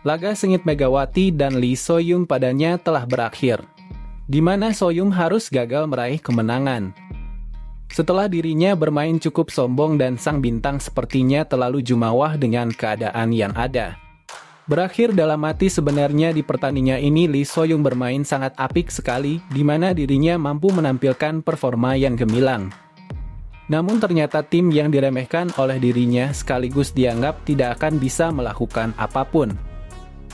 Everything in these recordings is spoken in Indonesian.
Laga sengit Megawati dan Lee So-young padanya telah berakhir, di mana So-young harus gagal meraih kemenangan. Setelah dirinya bermain cukup sombong dan sang bintang sepertinya terlalu jumawa dengan keadaan yang ada. Berakhir dalam mati sebenarnya di pertandingan ini Lee So-young bermain sangat apik sekali, di mana dirinya mampu menampilkan performa yang gemilang. Namun ternyata tim yang diremehkan oleh dirinya sekaligus dianggap tidak akan bisa melakukan apapun.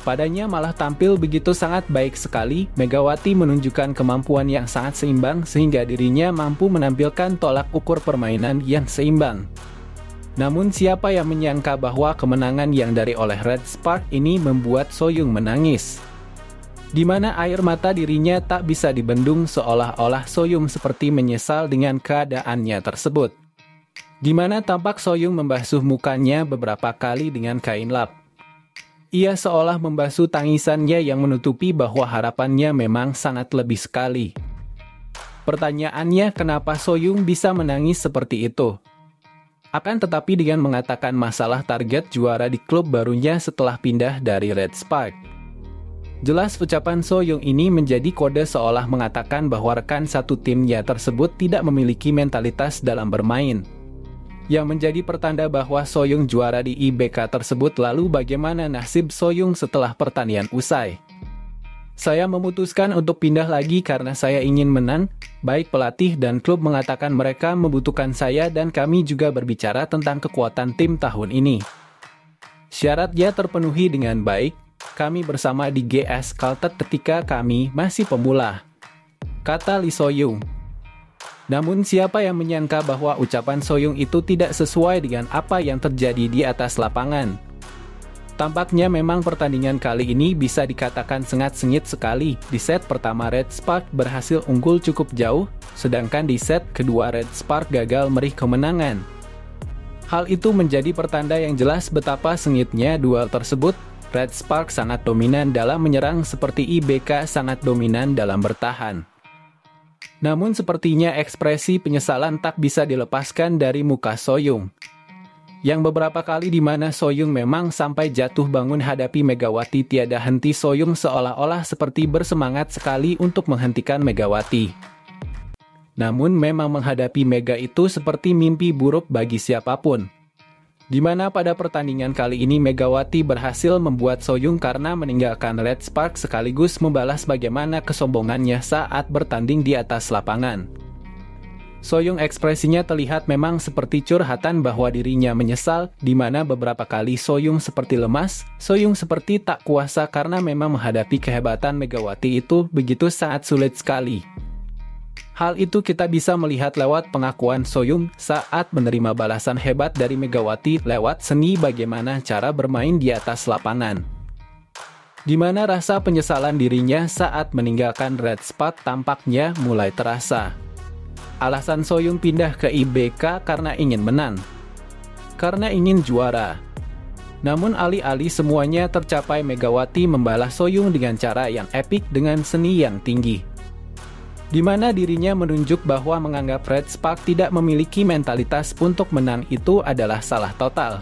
Padanya malah tampil begitu sangat baik sekali, Megawati menunjukkan kemampuan yang sangat seimbang sehingga dirinya mampu menampilkan tolak ukur permainan yang seimbang. Namun siapa yang menyangka bahwa kemenangan yang dari oleh Red Spark ini membuat So-young menangis. Di mana air mata dirinya tak bisa dibendung seolah-olah So-young seperti menyesal dengan keadaannya tersebut. Di mana tampak So-young membasuh mukanya beberapa kali dengan kain lap. Ia seolah membasuh tangisannya yang menutupi bahwa harapannya memang sangat lebih sekali. Pertanyaannya kenapa So-young bisa menangis seperti itu? Akan tetapi dengan mengatakan masalah target juara di klub barunya setelah pindah dari Red Spark. Jelas ucapan So-young ini menjadi kode seolah mengatakan bahwa rekan satu timnya tersebut tidak memiliki mentalitas dalam bermain. Yang menjadi pertanda bahwa So-young juara di IBK tersebut. Lalu bagaimana nasib So-young setelah pertandingan usai? Saya memutuskan untuk pindah lagi karena saya ingin menang. Baik pelatih dan klub mengatakan mereka membutuhkan saya dan kami juga berbicara tentang kekuatan tim tahun ini. Syaratnya terpenuhi dengan baik. Kami bersama di GS Caltech ketika kami masih pemula, kata Lee So-young. Namun siapa yang menyangka bahwa ucapan So-young itu tidak sesuai dengan apa yang terjadi di atas lapangan. Tampaknya memang pertandingan kali ini bisa dikatakan sangat sengit sekali. Di set pertama Red Spark berhasil unggul cukup jauh, sedangkan di set kedua Red Spark gagal meraih kemenangan. Hal itu menjadi pertanda yang jelas betapa sengitnya duel tersebut. Red Spark sangat dominan dalam menyerang seperti IBK sangat dominan dalam bertahan. Namun sepertinya ekspresi penyesalan tak bisa dilepaskan dari muka So-young. Yang beberapa kali di mana So-young memang sampai jatuh bangun hadapi Megawati tiada henti So-young seolah-olah seperti bersemangat sekali untuk menghentikan Megawati. Namun memang menghadapi Mega itu seperti mimpi buruk bagi siapapun. Di mana pada pertandingan kali ini Megawati berhasil membuat So-young karena meninggalkan Red Spark sekaligus membalas bagaimana kesombongannya saat bertanding di atas lapangan. So-young ekspresinya terlihat memang seperti curhatan bahwa dirinya menyesal, di mana beberapa kali So-young seperti lemas, So-young seperti tak kuasa karena memang menghadapi kehebatan Megawati itu begitu sangat sulit sekali. Hal itu kita bisa melihat lewat pengakuan So-young saat menerima balasan hebat dari Megawati lewat seni bagaimana cara bermain di atas lapangan. Di mana rasa penyesalan dirinya saat meninggalkan Red Spark tampaknya mulai terasa. Alasan So-young pindah ke IBK karena ingin menang, karena ingin juara. Namun alih-alih semuanya tercapai, Megawati membalas So-young dengan cara yang epik dengan seni yang tinggi. Di mana dirinya menunjuk bahwa menganggap Red Spark tidak memiliki mentalitas untuk menang itu adalah salah total.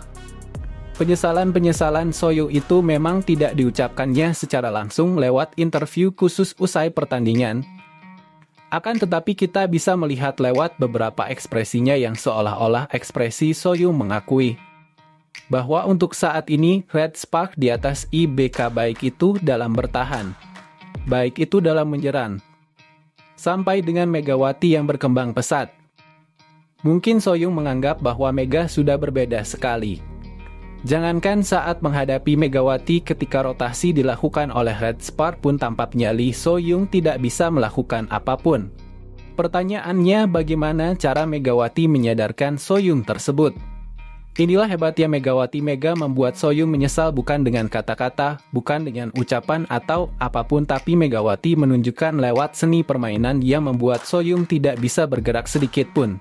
Penyesalan-penyesalan So-young itu memang tidak diucapkannya secara langsung lewat interview khusus usai pertandingan. Akan tetapi kita bisa melihat lewat beberapa ekspresinya yang seolah-olah ekspresi So-young mengakui bahwa untuk saat ini Red Spark di atas IBK baik itu dalam bertahan, baik itu dalam menyerang, sampai dengan Megawati yang berkembang pesat. Mungkin So-young menganggap bahwa Mega sudah berbeda sekali. Jangankan saat menghadapi Megawati ketika rotasi dilakukan oleh Red Spark pun tampaknya Lee So-young tidak bisa melakukan apapun. Pertanyaannya bagaimana cara Megawati menyadarkan So-young tersebut? Inilah hebatnya Megawati. Mega membuat So-young menyesal bukan dengan kata-kata, bukan dengan ucapan atau apapun, tapi Megawati menunjukkan lewat seni permainan yang membuat So-young tidak bisa bergerak sedikit pun.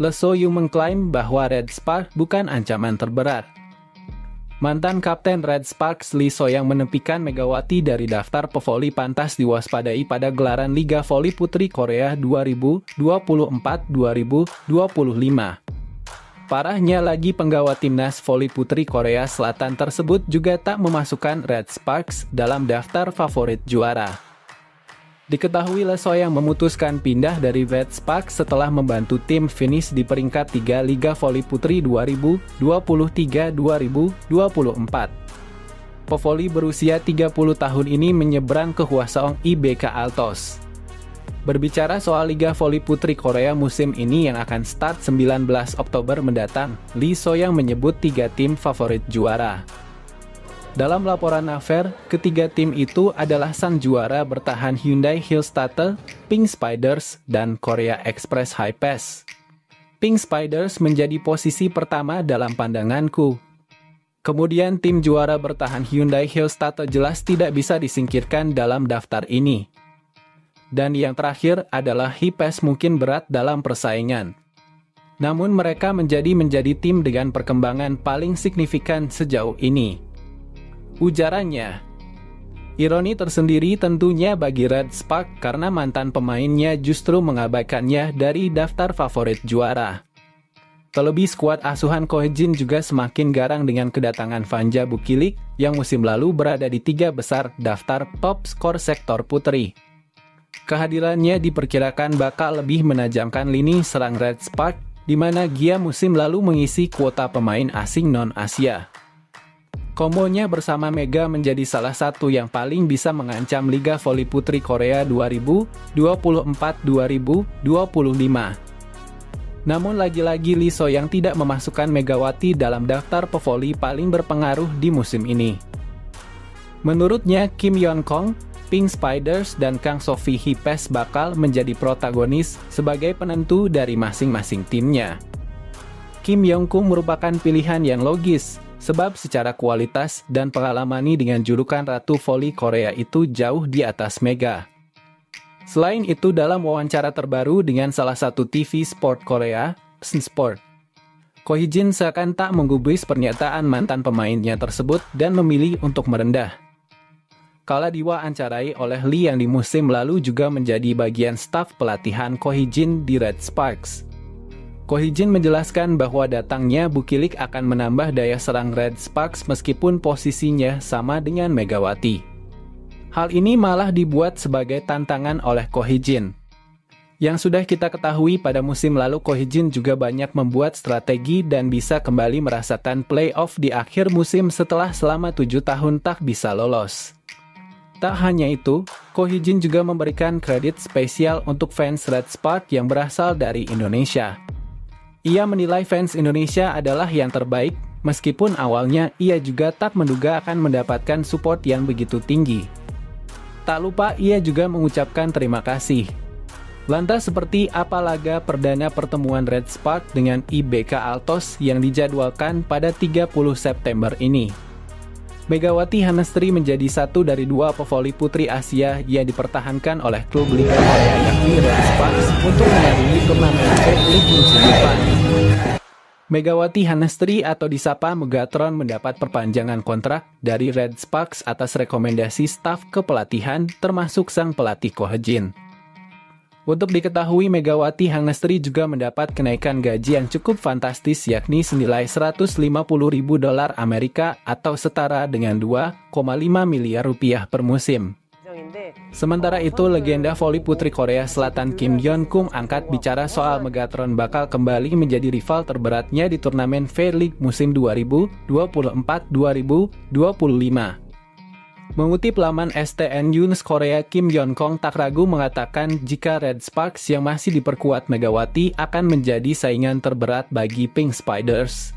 Lee So-young mengklaim bahwa Red Sparks bukan ancaman terberat. Mantan Kapten Red Sparks Lee So-young menepikan Megawati dari daftar pevoli pantas diwaspadai pada gelaran Liga Voli Putri Korea 2024-2025. Parahnya lagi, penggawa timnas voli putri Korea Selatan tersebut juga tak memasukkan Red Sparks dalam daftar favorit juara. Diketahui Lee So-young memutuskan pindah dari Red Sparks setelah membantu tim finish di peringkat 3 Liga Voli Putri 2023-2024. Pevoli berusia 30 tahun ini menyeberang ke Hwaseong IBK Altos. Berbicara soal Liga Voli Putri Korea musim ini yang akan start 19 Oktober mendatang, Lee So-young menyebut 3 tim favorit juara. Dalam laporan AFR, ketiga tim itu adalah sang juara bertahan Hyundai Hillstatter, Pink Spiders, dan Korea Express High Pass. Pink Spiders menjadi posisi pertama dalam pandanganku. Kemudian tim juara bertahan Hyundai Hillstatter jelas tidak bisa disingkirkan dalam daftar ini. Dan yang terakhir adalah High Pass mungkin berat dalam persaingan. Namun mereka menjadi tim dengan perkembangan paling signifikan sejauh ini. Ujarannya. Ironi tersendiri tentunya bagi Red Sparks karena mantan pemainnya justru mengabaikannya dari daftar favorit juara. Terlebih skuad asuhan Ko Hae-jin juga semakin garang dengan kedatangan Vanja Bukilik yang musim lalu berada di 3 besar daftar top skor sektor putri. Kehadirannya diperkirakan bakal lebih menajamkan lini serang Red Sparks, di mana Gia musim lalu mengisi kuota pemain asing non-Asia. Kombonya bersama Mega menjadi salah satu yang paling bisa mengancam Liga Voli Putri Korea 2024-2025. Namun lagi-lagi Lee So-young tidak memasukkan Megawati dalam daftar pevoli paling berpengaruh di musim ini. Menurutnya, Kim Yeon-kong, Pink Spiders, dan Kang So-fi High Pass bakal menjadi protagonis sebagai penentu dari masing-masing timnya. Kim Yeon-kong merupakan pilihan yang logis, sebab secara kualitas dan pengalaman dengan julukan Ratu Voli Korea itu jauh di atas Mega. Selain itu, dalam wawancara terbaru dengan salah satu TV sport Korea, Sun Sport, Ko Hae-jin seakan tak menggubris pernyataan mantan pemainnya tersebut dan memilih untuk merendah. Kala diwawancarai oleh Lee yang di musim lalu juga menjadi bagian staf pelatihan Ko Hae-jin di Red Sparks, Ko Hae-jin menjelaskan bahwa datangnya Bukilik akan menambah daya serang Red Sparks meskipun posisinya sama dengan Megawati. Hal ini malah dibuat sebagai tantangan oleh Ko Hae-jin. Yang sudah kita ketahui pada musim lalu, Ko Hae-jin juga banyak membuat strategi dan bisa kembali merasakan playoff di akhir musim setelah selama 7 tahun tak bisa lolos. Tak hanya itu, Ko Hae-jin juga memberikan kredit spesial untuk fans Red Sparks yang berasal dari Indonesia. Ia menilai fans Indonesia adalah yang terbaik, meskipun awalnya ia juga tak menduga akan mendapatkan support yang begitu tinggi. Tak lupa ia juga mengucapkan terima kasih. Lantas seperti apa laga perdana pertemuan Red Sparks dengan IBK Altos yang dijadwalkan pada 30 September ini? Megawati Hanestri menjadi satu dari 2 pevoli putri Asia yang dipertahankan oleh klub Liga Korea yakni Red Sparks untuk menandingi turnamen K-League musim depan. Megawati Hanestri atau disapa Megatron mendapat perpanjangan kontrak dari Red Sparks atas rekomendasi staf kepelatihan termasuk sang pelatih Ko Hae-jin. Untuk diketahui, Megawati Hanestri juga mendapat kenaikan gaji yang cukup fantastis yakni senilai $150.000 Amerika atau setara dengan 2,5 miliar rupiah per musim. Sementara itu, legenda voli putri Korea Selatan Kim Yeon-kong angkat bicara soal Megatron bakal kembali menjadi rival terberatnya di turnamen V-League musim 2024-2025. Mengutip laman STN News Korea, Kim Yeon-kong tak ragu mengatakan jika Red Sparks yang masih diperkuat Megawati akan menjadi saingan terberat bagi Pink Spiders.